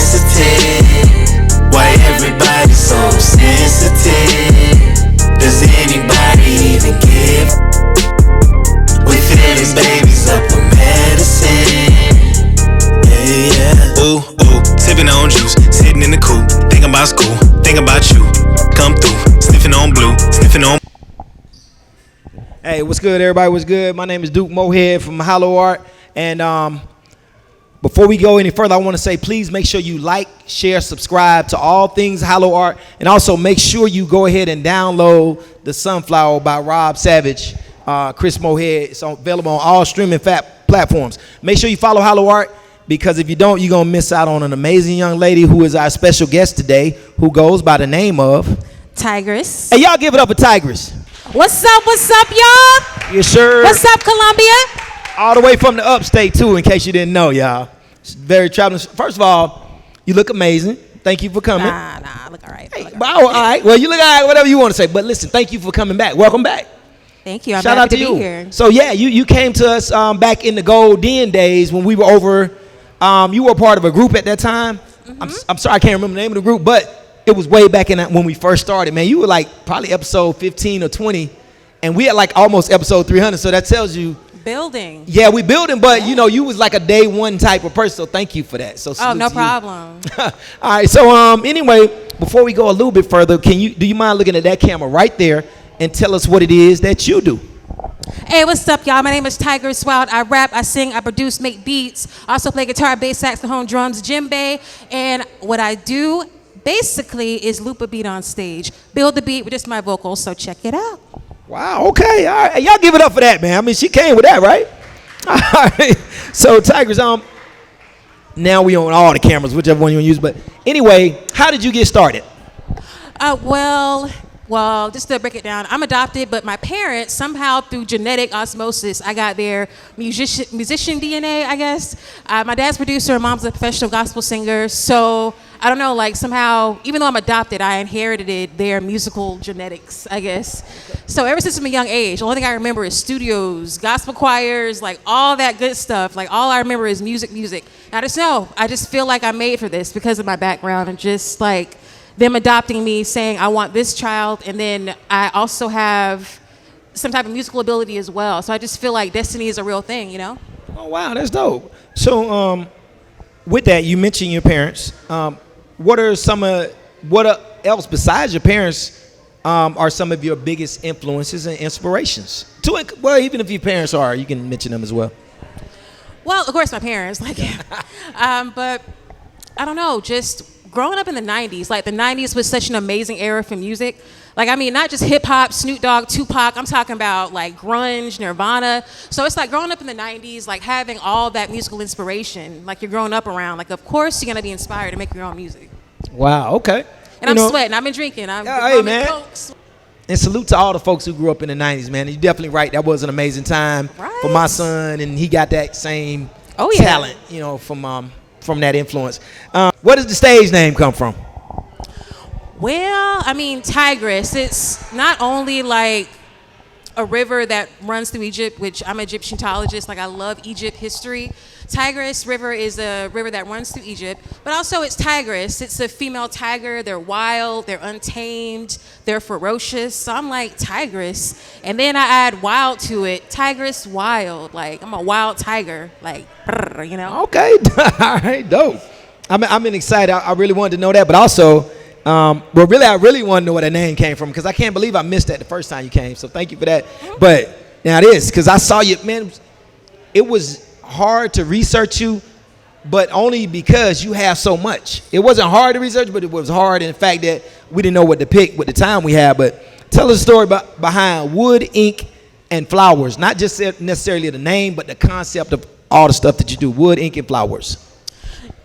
sensitive? Why everybody so sensitive? Does anybody even give? We feeling babies up with medicine. Yeah. Ooh, ooh, sipping on juice, sitting in the coupe, thinking about school, thinking about you. Come through, sniffing on blue, sniffing on. Hey, what's good, everybody? What's good? My name is Duke Mohead from HYLO Art, and before we go any further, I want to say please make sure you like, share, subscribe to all things HYLO Art, and also make sure you go ahead and download The Sunflower by Rob Savage, Chris Mohead. It's available on all streaming platforms. Make sure you follow HYLO Art, because if you don't, you're going to miss out on an amazing young lady who is our special guest today, who goes by the name of TYGRIS. Hey, y'all give it up for TYGRIS. What's up, y'all? Yes, sir. What's up, Columbia? All the way from the upstate, too, in case you didn't know, y'all. It's very traveling. First of all, you look amazing. Thank you for coming. Nah, I look all right. Hey, all right. Well, you look all right, whatever you want to say. But listen, thank you for coming back. Welcome back. Thank you. I'm Shout happy out to to you. be here. So, yeah, you came to us back in the Gold Den days when we were over. You were part of a group at that time. I'm sorry, I can't remember the name of the group, but it was way back in when we first started, man. You were like probably episode 15 or 20, and we had like almost episode 300, so that tells you. Building. Yeah, we building, but you know, you was like a day one type of person, so thank you for that. So no problem. All right, so anyway, before we go a little bit further, do you mind looking at that camera right there and tell us what it is that you do? Hey, what's up, y'all? My name is TYGRIS WYLDE. I rap, I sing, I produce, make beats. I also play guitar, bass, saxophone, drums, djembe, and what I do basically is loop a beat on stage, build the beat with just my vocals. So check it out. Wow, okay, all right. Hey, y'all give it up for that, man. I mean, she came with that, right? All right. So, TYGRIS, now we on all the cameras, whichever one you want to use. But anyway, how did you get started? Well, just to break it down, I'm adopted, but my parents, somehow through genetic osmosis, I got their musician DNA, I guess. My dad's producer, mom's a professional gospel singer. So, I don't know, like somehow, even though I'm adopted, I inherited their musical genetics, I guess. So ever since I'm a young age, the only thing I remember is studios, gospel choirs, like all that good stuff. Like all I remember is music. I just feel like I'm made for this because of my background and just like them adopting me, saying I want this child, and then I also have some type of musical ability as well. So I just feel like destiny is a real thing, you know? Oh, wow, that's dope. So with that, you mentioned your parents. What else besides your parents are some of your biggest influences and inspirations? Well, even if your parents are, you can mention them as well. Well, of course, my parents, but I don't know, just growing up in the 90s, like the 90s was such an amazing era for music. Like, I mean, not just hip hop, Snoop Dogg, Tupac, I'm talking about like grunge, Nirvana. So it's like growing up in the 90s, like having all that musical inspiration, like you're growing up around, like of course you're gonna be inspired to make your own music. Wow, okay. And I'm sweating, I've been drinking, hey, man. Cokes. And salute to all the folks who grew up in the 90s, man. You're definitely right. That was an amazing time for my son, and he got that same talent, you know, from that influence. Where does the stage name come from? Well, I mean, TYGRIS, it's not only like a river that runs through Egypt, which I'm an Egyptologist, like I love Egypt history. TYGRIS River is a river that runs through Egypt, but also it's TYGRIS. It's a female tiger. They're wild, they're untamed, they're ferocious. So I'm like TYGRIS, and then I add wild to it. TYGRIS WYLDE, like I'm a wild tiger, like you know. Okay, all right, dope. I'm excited. I really wanted to know that, but also, I really want to know where that name came from because I can't believe I missed that the first time you came. So thank you for that. But now it is because I saw you, man. It was hard to research you, but only because you have so much. It wasn't hard to research, but it was hard in the fact that we didn't know what to pick with the time we had. But tell us a story behind wood, ink, and flowers. Not just necessarily the name, but the concept of all the stuff that you do. Wood, ink, and flowers.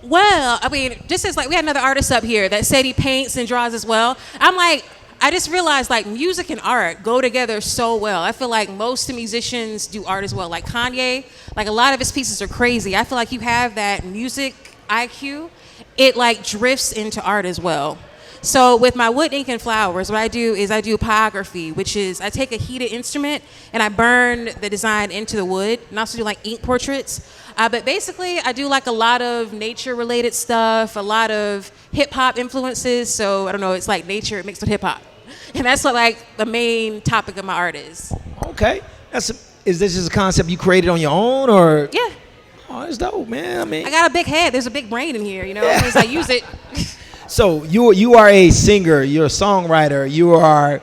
Well, I mean, just as like we had another artist up here that said he paints and draws as well. I'm like, I just realized like music and art go together so well. I feel like most musicians do art as well. Like Kanye, like a lot of his pieces are crazy. I feel like you have that music IQ, it like drifts into art as well. So with my wood, ink, and flowers, what I do is I do pyrography, which is I take a heated instrument and I burn the design into the wood, and also do like ink portraits. But basically, I do like a lot of nature-related stuff, a lot of hip-hop influences. So I don't know, it's like nature mixed with hip-hop. And that's what like the main topic of my art is. Okay. Is this just a concept you created on your own, or? Yeah. Oh, that's dope, man. I mean, I got a big head. There's a big brain in here, you know. Yeah. As I use it. so you are a singer. You're a songwriter. You are,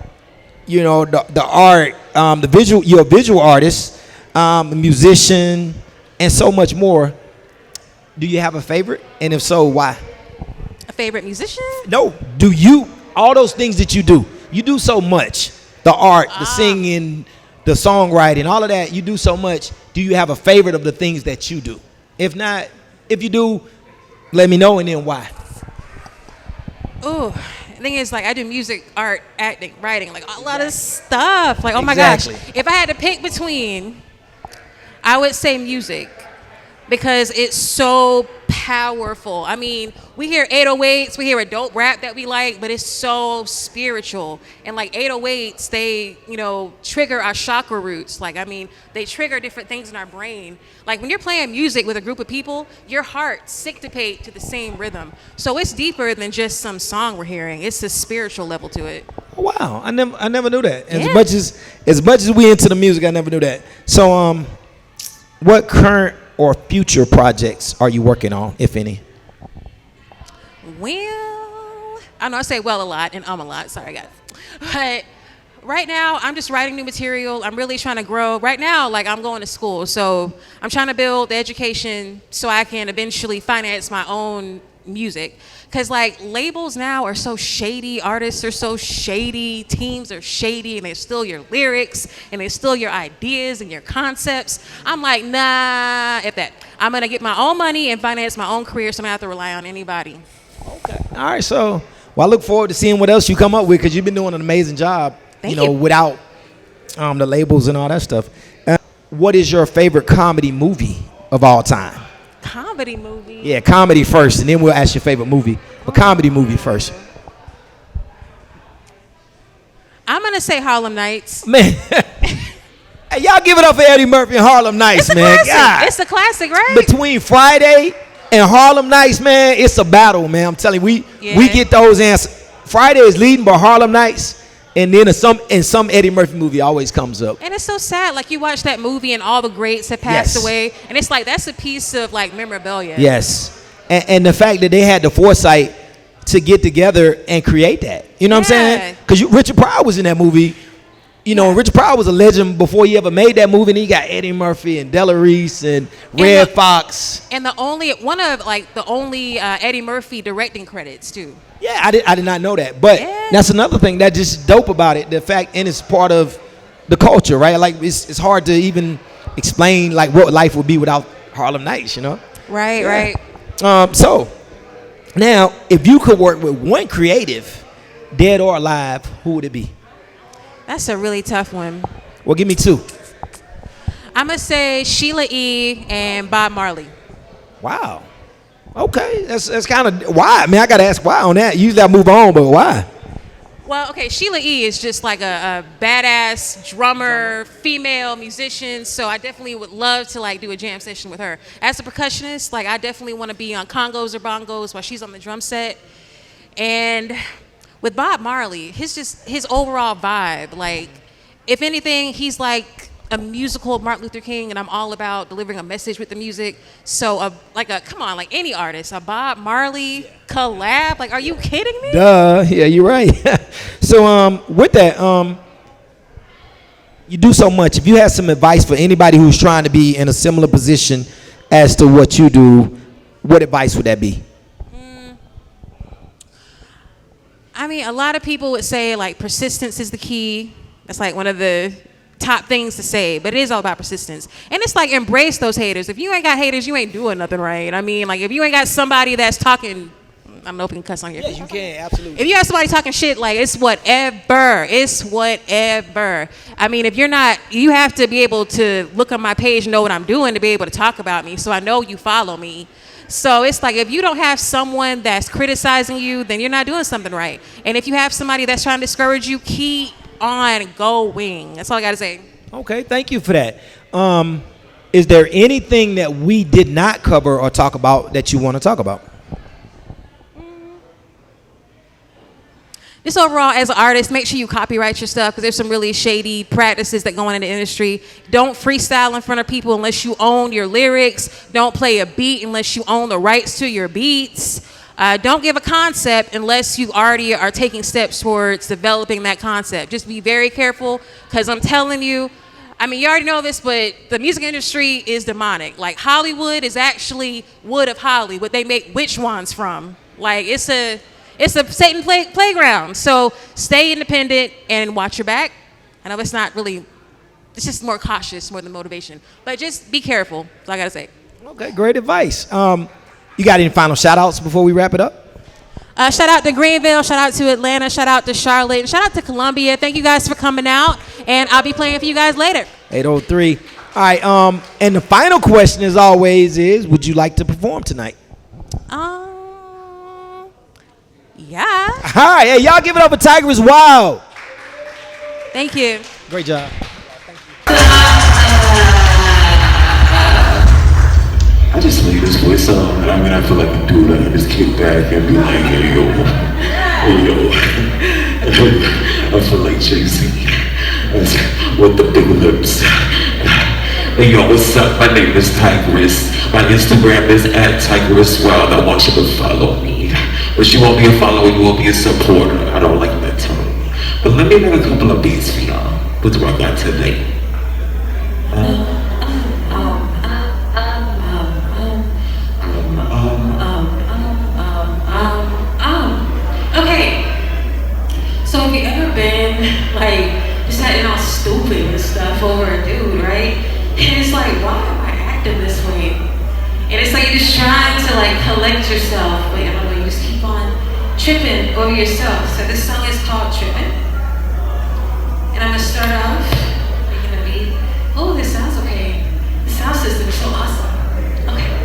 you know, the art, the visual. You're a visual artist, a musician, and so much more. Do you have a favorite? And if so, why? A favorite musician? No. Do you all those things that you do? You do so much. The art, the singing, the songwriting, all of that. You do so much. Do you have a favorite of the things that you do? If not, if you do, let me know, and then why. Ooh, the thing is, like, I do music, art, acting, writing, like a lot of stuff. Like, oh my gosh, if I had to pick between, I would say music, because it's so powerful. I mean, we hear 808s, we hear a dope rap that we like, but it's so spiritual. And like 808s, they, you know, trigger our chakra roots. Like, I mean, they trigger different things in our brain. Like when you're playing music with a group of people, your heart syncopate to the same rhythm. So it's deeper than just some song we're hearing. It's a spiritual level to it. Wow, I never knew that. Yeah. As much as we into the music, I never knew that. So, what current or future projects are you working on, if any? Well, I know I say well a lot and a lot. Sorry, guys. But right now, I'm just writing new material. I'm really trying to grow. Right now, like, I'm going to school. So I'm trying to build the education so I can eventually finance my own music. Because, like, labels now are so shady. Artists are so shady. Teams are shady. And they steal your lyrics. And they steal your ideas and your concepts. I'm like, nah, if that. I'm going to get my own money and finance my own career, so I'm going to have to rely on anybody. Okay. All right. So, well, I look forward to seeing what else you come up with, because you've been doing an amazing job, Thank you. without the labels and all that stuff. What is your favorite comedy movie of all time? Comedy movie? Yeah, comedy first, and then we'll ask your favorite movie. But comedy movie first. I'm going to say Harlem Nights. Man. Hey, y'all give it up for Eddie Murphy and Harlem Nights, It's a man. classic. God. It's a classic, right? Between Friday and Harlem Nights, man, it's a battle, man. I'm telling you, we get those answers. Friday is leading, but Harlem Nights, and then some Eddie Murphy movie always comes up. And it's so sad. Like, you watch that movie and all the greats have passed away. And it's like, that's a piece of, like, memorabilia. Yes. And the fact that they had the foresight to get together and create that. You know what I'm saying? Because Richard Pryor was in that movie. You know, Richard Pryor was a legend before he ever made that movie. And he got Eddie Murphy and Della Reese and Red Fox. And the only Eddie Murphy directing credits, too. Yeah, I did not know that. But that's another thing that's just dope about it. The fact, and it's part of the culture, right? Like, it's hard to even explain, like, what life would be without Harlem Nights, you know? Right, right. So, now, if you could work with one creative, dead or alive, who would it be? That's a really tough one. Well, give me two. I'm going to say Sheila E. and Bob Marley. Wow. Okay, that's kind of why. I mean, I got to ask why on that. Usually I move on, but why? Well, okay, Sheila E. is just like a badass drummer, female musician, so I definitely would love to, like, do a jam session with her. As a percussionist, like, I definitely want to be on congos or bongos while she's on the drum set. And with Bob Marley, his overall vibe, like, if anything, he's like a musical Martin Luther King, and I'm all about delivering a message with the music. So, come on, like, any artist, a Bob Marley collab, like, are you kidding me? Duh, yeah, you're right. So, with that, you do so much. If you had some advice for anybody who's trying to be in a similar position as to what you do, what advice would that be? I mean, a lot of people would say, like, persistence is the key. That's like one of the top things to say, but it is all about persistence. And it's like, embrace those haters. If you ain't got haters, you ain't doing nothing right. I mean, like, if you ain't got somebody that's talking, I don't know if you can cuss on your. Yes, you can, absolutely. If you have somebody talking shit, like, it's whatever. It's whatever. I mean, if you're not, you have to be able to look on my page and know what I'm doing to be able to talk about me, so I know you follow me. So it's like, if you don't have someone that's criticizing you, then you're not doing something right. And if you have somebody that's trying to discourage you, keep on going. That's all I got to say. Okay, thank you for that. Is there anything that we did not cover or talk about that you want to talk about? Just overall, as an artist, make sure you copyright your stuff, because there's some really shady practices that go on in the industry. Don't freestyle in front of people unless you own your lyrics. Don't play a beat unless you own the rights to your beats. Don't give a concept unless you already are taking steps towards developing that concept. Just be very careful, because I'm telling you, I mean, you already know this, but the music industry is demonic. Like, Hollywood is actually wood of holly, what they make witch wands from. Like, it's a Satan playground. So stay independent and watch your back. I know it's not really, it's just more cautious more than motivation. But just be careful. That's all I got to say. Okay, great advice. You got any final shout outs before we wrap it up? Shout out to Greenville, shout out to Atlanta, shout out to Charlotte, and shout out to Columbia. Thank you guys for coming out, and I'll be playing for you guys later. 803. All right, and the final question as always is, would you like to perform tonight? Yeah. All right, hey, y'all give it up for TYGRIS WYLDE. Thank you. Great job. I just lay this voice on, and I mean, I feel like a dude. I can just kick back and be like, hey yo, I feel like Jay-Z with the big lips. Hey yo, what's up? My name is TYGRIS. My Instagram is @TYGRIS WYLDE. I want you to follow me. But you won't be a follower, you won't be a supporter. I don't like that term. But let me make a couple of beats for y'all. What do I got today? Okay. So have you ever been like just acting all stupid and stuff over a dude, right? And it's like, why am I acting this way? And it's like you're just trying to like collect yourself, but I don't know, you just keep on tripping over yourself. So this song is called Tripping. And I'm gonna start off making a beat. Oh, this sounds okay. The sound system is so awesome. Okay.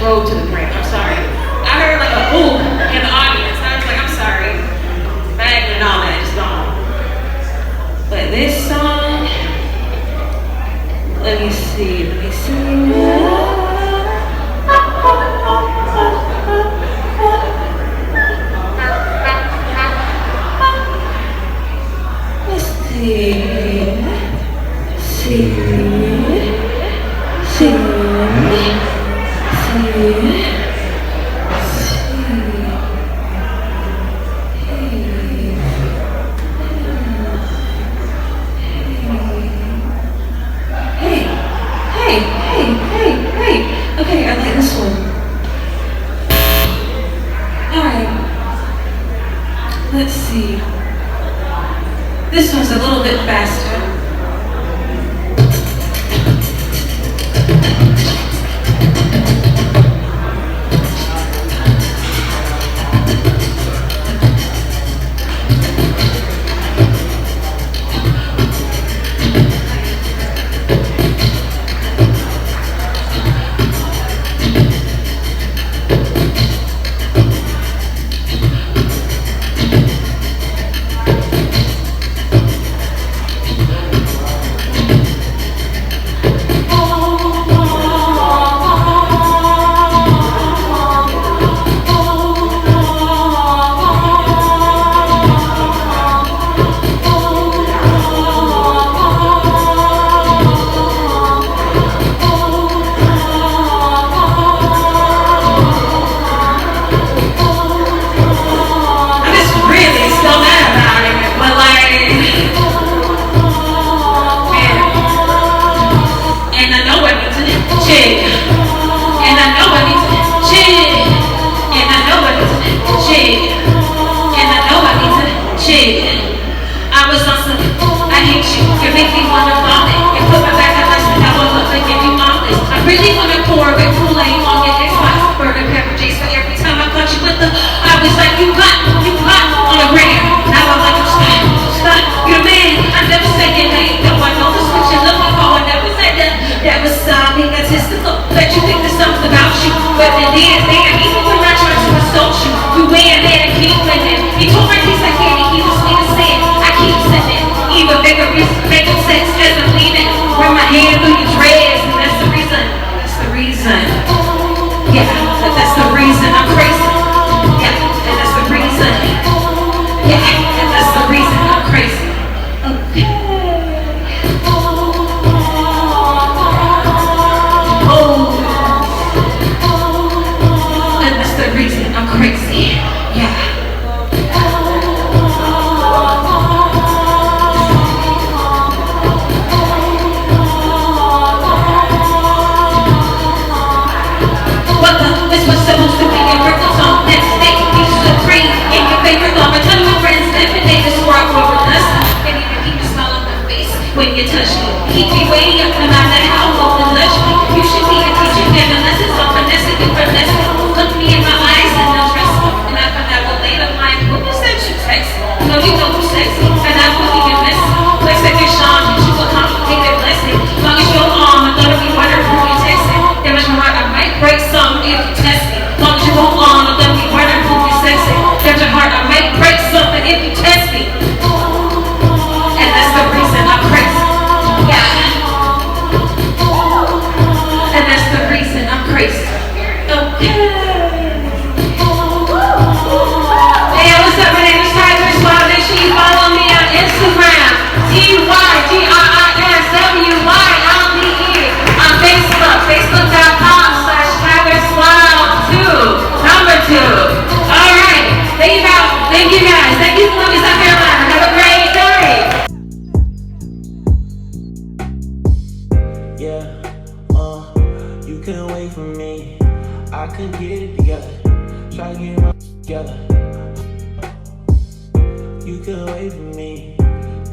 drove to the brink. I'm sorry. I heard like a ooh in the audience. I was like, I'm sorry. Bag and all that is gone. But this song, let me see. Hey. Okay, I like this one. Alright. Let's see. This one's a little bit faster.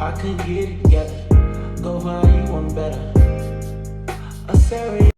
I could get it together. Go find you one better. A serious